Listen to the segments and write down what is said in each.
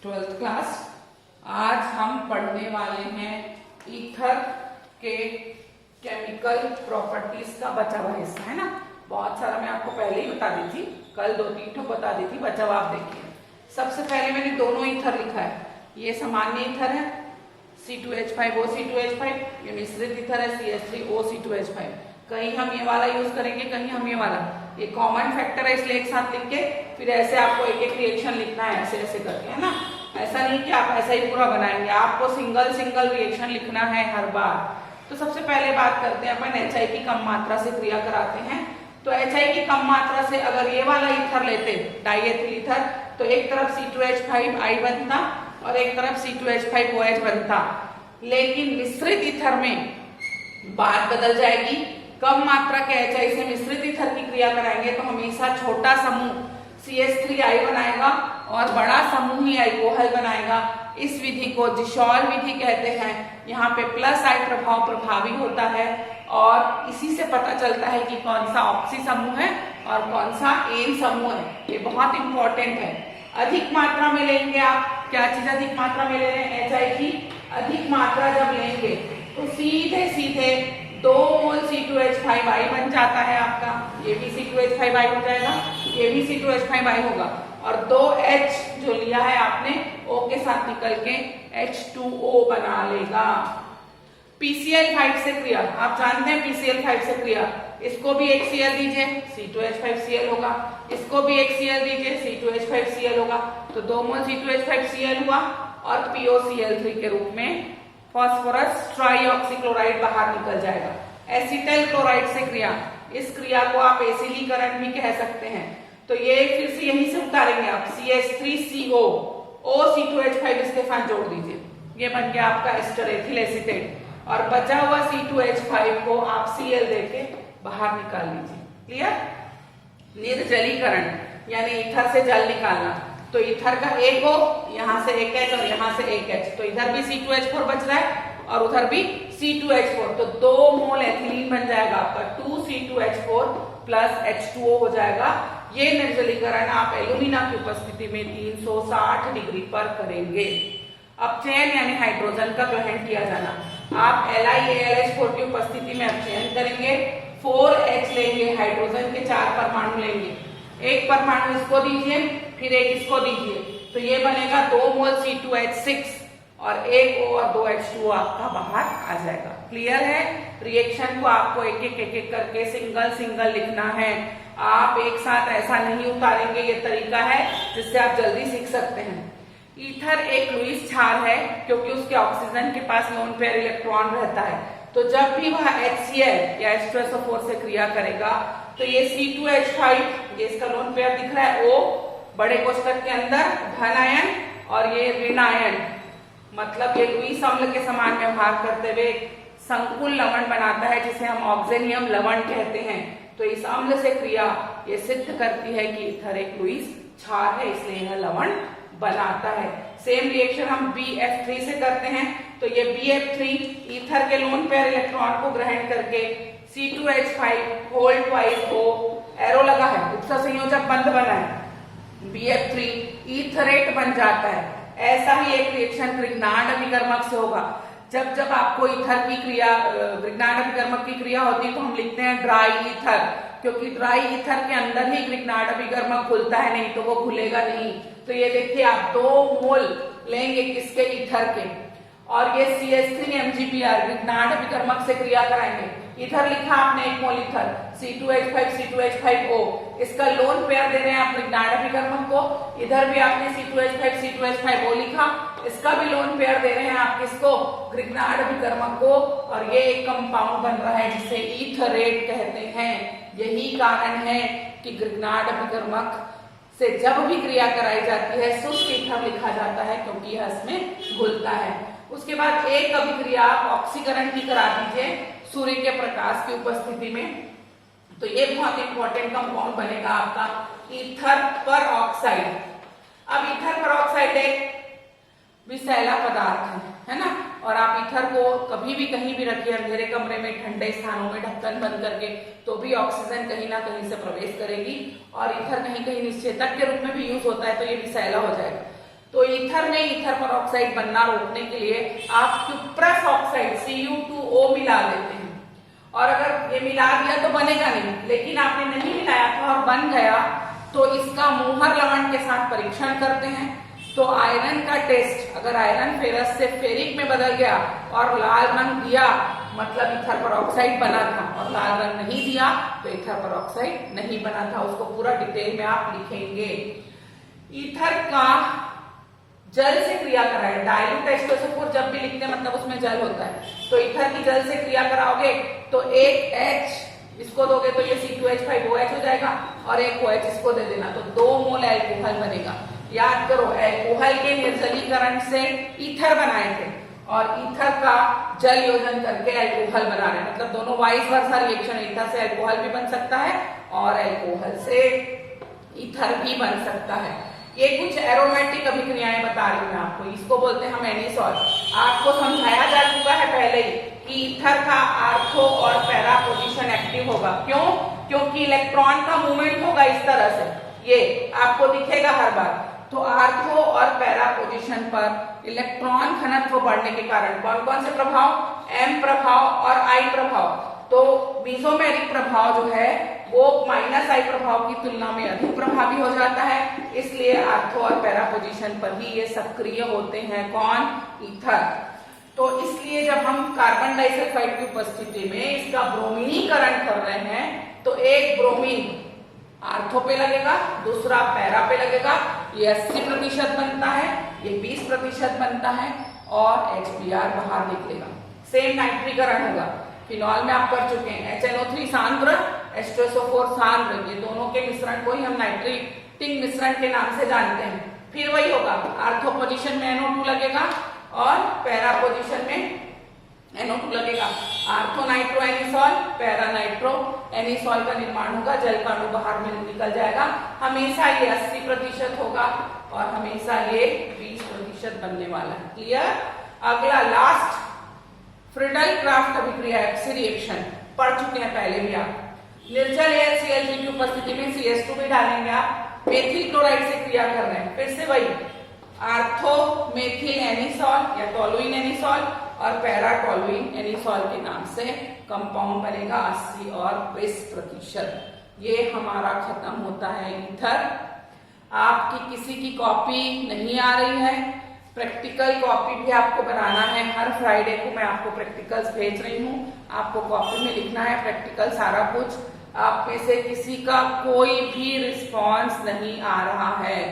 Twelfth class. आज हम पढ़ने वाले हैं ईथर के केमिकल प्रॉपर्टीज का बचा हुआ हिस्सा, है ना। बहुत सारा मैं आपको पहले ही बता दी थी, कल 2-3 ठो बता दी थी, बचा हुआ आप देखिए। सबसे पहले मैंने दोनों ईथर लिखा है। ये सामान्य ईथर है C2H5OC2H5, ये मिश्रित ईथर है CH3OC2H5। कहीं हम ये वाला यूज करेंगे, कहीं हम ये वाला। ये कॉमन फैक्टर है इसलिए एक साथ लिख के फिर ऐसे आपको एक एक रिएक्शन लिखना है, ऐसे ऐसे करके, है ना। ऐसा नहीं कि आप ऐसा ही पूरा बनाएंगे, आपको सिंगल सिंगल रिएक्शन लिखना है हर बार। तो सबसे पहले बात करते हैं अपन HI की कम मात्रा से क्रिया कराते हैं। तो HI की कम मात्रा से अगर ये वाला ईथर लेते, डाइएथिल ईथर, तो एक तरफ C2H5I बनता और एक तरफ C2H5OH बनता। लेकिन मिश्रित ईथर में बात बदल जाएगी। कम मात्रा के HI से मिश्रित ईथर की क्रिया कराएंगे तो हमेशा छोटा समूह CH3I बनाएगा और बड़ा समूह ही अल्कोहल बनाएगा। इस विधि को जिशॉल विधि कहते हैं। यहाँ पे +I प्रभाव प्रभावी होता है और इसी से पता चलता है कि कौन सा ऑक्सी समूह है और कौन सा एन समूह है। ये बहुत इंपॉर्टेंट है। अधिक मात्रा में लेंगे आप, क्या चीज अधिक मात्रा में ले रहे हैं, HI की अधिक मात्रा जब लेंगे तो सीधे सीधे 2 मोल C2H5I बन जाता है आपका। ये भी C2H5I हो जाएगा, ये भी C2H5I होगा और 2H जो लिया है आपने O के साथ निकल के H2O बना लेगा। PCl5 से क्रिया, आप जानते हैं PCl5 से क्रिया। इसको भी एक Cl दीजिए, C2H5Cl होगा। इसको भी एक Cl दीजिए, C2H5Cl होगा। तो 2 मोल C2H5Cl हुआ और POCl3 के रूप में फास्फोरस ट्राईऑक्सीक्लोराइड बाहर निकल जाएगा। एसिटाइल क्लोराइड से क्रिया, इस क्रिया को आप एसिलीकरण भी कह सकते हैं। तो ये फिर से यहीं से उतारेंगे आप, CH3CO OC2H5 इसके साथ जोड़ दीजिए, ये बन गया आपका एस्टर एथिल एसीटेट और बचा हुआ C2H5 को आप Cl देके बाहर निकाल लीजिए। क्लियर। निर्जलीकरण यानी ईथर से जल निकालना। तो ईथर का एक O, यहाँ से एक H और यहाँ से एक H, तो इधर भी C2H4 बच रहा है और उधर भी C2H4, तो 2 मोल एथिलीन बन जाएगा आपका। 2C2H4 प्लस H2O हो जाएगा। ये निर्जलीकरण आप एल्यूमिना की उपस्थिति में 360 डिग्री पर करेंगे। अपचयन यानी हाइड्रोजन का ग्रहण किया जाना, आप LiAlH4 की उपस्थिति में अपचयन करेंगे। 4H लेंगे, हाइड्रोजन के 4 परमाणु लेंगे, एक परमाणु इसको दीजिए, फिर एक इसको दीजिए, तो ये बनेगा 2 मोल C2H6 और एक O और 2 H2O आपका बाहर आ जाएगा। क्लियर है। रिएक्शन को आपको एक एक करके सिंगल सिंगल लिखना है। आप एक साथ ऐसा नहीं उतारेंगे, ये तरीका है जिससे आप जल्दी सीख सकते हैं। ईथर एक लुईस क्षार है क्योंकि उसके ऑक्सीजन के पास लोन पेयर इलेक्ट्रॉन रहता है। तो जब भी वह HCl या H2SO4 से क्रिया करेगा तो ये C2H5, ये इसका लोन पेयर दिख रहा है O बड़े कोष्ठक के अंदर, धन आयन और ये ऋण आयन, मतलब ये लुईस अम्ल के समान व्यवहार करते हुए संकुल लवण बनाता है जिसे हम ऑक्सेनियम लवण कहते हैं। तो इस अम्ल से क्रिया ये सिद्ध करती है कि ईथर एक लुईस क्षार है, इसलिए यह लवण बनाता है। सेम रिएक्शन हम BF3 से करते हैं। तो ये BF3 ईथर के लोन पेयर इलेक्ट्रॉन को ग्रहण करके C2H5 whole twice O, arrow लगा है, उत्सर्जक संयोजक बंध बना है, BF3 ईथरेट बन जाता है। ऐसा ही एक रिएक्शन ग्रिग्नार्ड अभिकर्मक से होगा। जब जब आपको ईथर की क्रिया, ग्रिग्नार्ड अभिकर्मक की क्रिया होती है तो हम लिखते हैं ड्राई ईथर, क्योंकि ड्राई ईथर के अंदर ही ग्रिग्नार्ड अभिकर्मक खुलता है, नहीं तो वो खुलेगा नहीं। तो ये देखिए आप 2 मोल लेंगे किसके, ईथर के, और ये CH3MgBr ग्रिग्नार्ड अभिकर्मक से क्रिया कराएंगे। इधर लिखा आपने 1 मोल ईथर C2H5 C2H5O, इसका लोन पेयर दे रहे हैं आप ग्रिग्नार्ड अभिकर्मक को। इधर भी आपने C2H5 C2H5O लिखा, इसका भी लोन पेयर दे रहे हैं आप किसको, ग्रिग्नार्ड अभिकर्मक को, और ये एक कंपाउंड बन रहा है जिसे ईथरेट कहते हैं। यही कारण है कि ग्रिग्नार्ड अभिकर्मक से जब भी क्रिया कराई जाती है शुष्क ईथर लिखा जाता है क्योंकि यह इसमें घुलता है। उसके बाद एक अभिक्रिया आप ऑक्सीकरण की करा दीजिए सूर्य के प्रकाश की उपस्थिति में, तो ये बहुत इंपॉर्टेंट कंपाउंड बनेगा आपका ईथर पर ऑक्साइड। अब ईथर पर ऑक्साइड एक विषैला पदार्थ है ना, और आप ईथर को कभी भी कहीं भी रखिए, अंधेरे कमरे में, ठंडे स्थानों में ढक्कन बंद करके, तो भी ऑक्सीजन कहीं ना कहीं से प्रवेश करेगी और ईथर कहीं कहीं निश्चेतक के रूप में भी यूज होता है, तो ये विषैला हो जाएगा। तो ईथर में ईथर पेरोक्साइड बनना रोकने के लिए आप क्यूप्रस ऑक्साइड Cu2O मिला देते हैं। और अगर ये मिला दिया तो बनेगा नहीं, लेकिन आपने नहीं मिलाया था और बन गया तो इसका मोहर लवण के साथ परीक्षण करते हैं। तो आयरन का टेस्ट, अगर आयरन फेरस से फेरिक में बदल गया और लाल रंग दिया मतलब ईथर पेरोक्साइड बना था, और लाल रंग नहीं दिया तो ईथर पेरोक्साइड नहीं बना था। उसको पूरा डिटेल में आप लिखेंगे। ईथर का जल से क्रिया कराए, डाइल्यूट H2SO4 जब भी लिखते हैं मतलब उसमें जल होता है, तो ईथर की जल से क्रिया कराओगे तो एक H इसको दोगे तो ये C2H5 OH हो जाएगा और एक OH इसको दे देना तो 2 मोल एल्कोहल बनेगा। याद करो, एल्कोहल के निर्जलीकरण से ईथर बनाए थे और ईथर का जल योजन करके एल्कोहल बना रहे हैं, मतलब दोनों वाइस वर्सा रिएक्शन। ईथर से एल्कोहल भी बन सकता है और एल्कोहल से ईथर भी बन सकता है। ये कुछ एरोमेटिक अभिक्रियाएं बता रही हूं आपको, इसको बोलते हैं हम एनिसॉल। आपको समझाया जा चुका है पहले ही कि ईथर का आर्थो और पैरा पोजीशन एक्टिव होगा। क्यों? क्योंकि इलेक्ट्रॉन का मूवमेंट होगा इस तरह से, ये आपको दिखेगा हर बार। तो आर्थो और पैरा पोजीशन पर इलेक्ट्रॉन घनत्व बढ़ने के कारण कौन कौन से प्रभाव? M प्रभाव और I प्रभाव। तो मीसोमेरिक प्रभाव जो है वो -I प्रभाव की तुलना में अधिक प्रभावी हो जाता है, इसलिए आर्थो और पैरा पोजीशन पर ही ये सक्रिय होते हैं। कौन? ईथर। तो इसलिए जब हम कार्बन डाइसल्फाइड की उपस्थिति में इसका ब्रोमीनीकरण कर रहे हैं तो एक ब्रोमीन आर्थो पे लगेगा, दूसरा पैरा पे लगेगा। ये 80% बनता है, ये 20% बनता है और HBr बाहर निकलेगा। सेम नाइट्रीकरण होगा। फिनॉल में आप कर चुके हैं, HNO3 सांद्र, H2SO4 सांद्र, ये दोनों के मिश्रण को ही हम नाइट्रेटिंग मिश्रण के नाम से जानते हैं। फिर वही होगा, आर्थो पोजीशन में NO2 लगेगा और पैरा पोजीशन में NO2 लगेगा। Ortho nitro anisole, para nitro anisole का निर्माण होगा, जल का अणु बाहर में निकल जाएगा। हमेशा ये 80% होगा और हमेशा ये 20% बनने वाला है। क्लियर? अगला लास्ट फ्रीडल क्राफ्ट अभिक्रिया रिएक्शन पढ़ चुके हैं पहले भी आप। निर्जल AlCl3 की उपस्थिति में CS2 भी डालेंगे आप, मेथिल क्लोराइड से क्रिया कर रहे हैं। फिर से वही आर्थो मेथिल एनिसॉल या टोलुइन एनिसॉल और पैरा टोलुइन एनिसॉल के नाम से कंपाउंड बनेगा 80 और 20%। ये हमारा खत्म होता है ईथर। आपकी किसी की कॉपी नहीं आ रही है, प्रैक्टिकल कॉपी भी आपको बनाना है। हर फ्राइडे को मैं आपको प्रैक्टिकल्स भेज रही हूँ, आपको कॉपी में लिखना है प्रैक्टिकल सारा कुछ। आप में से किसी का कोई भी रिस्पॉन्स नहीं आ रहा है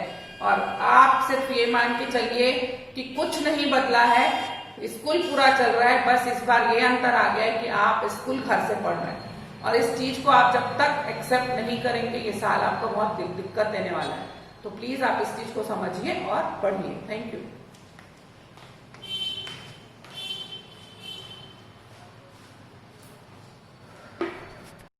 और आप सिर्फ ये मान के चलिए कि कुछ नहीं बदला है, स्कूल पूरा चल रहा है। बस इस बार ये अंतर आ गया है कि आप स्कूल घर से पढ़ रहे हैं और इस चीज को आप जब तक एक्सेप्ट नहीं करेंगे ये साल आपको बहुत दिक्कत देने वाला है। तो प्लीज आप इस चीज को समझिए और पढ़िए। Thank you.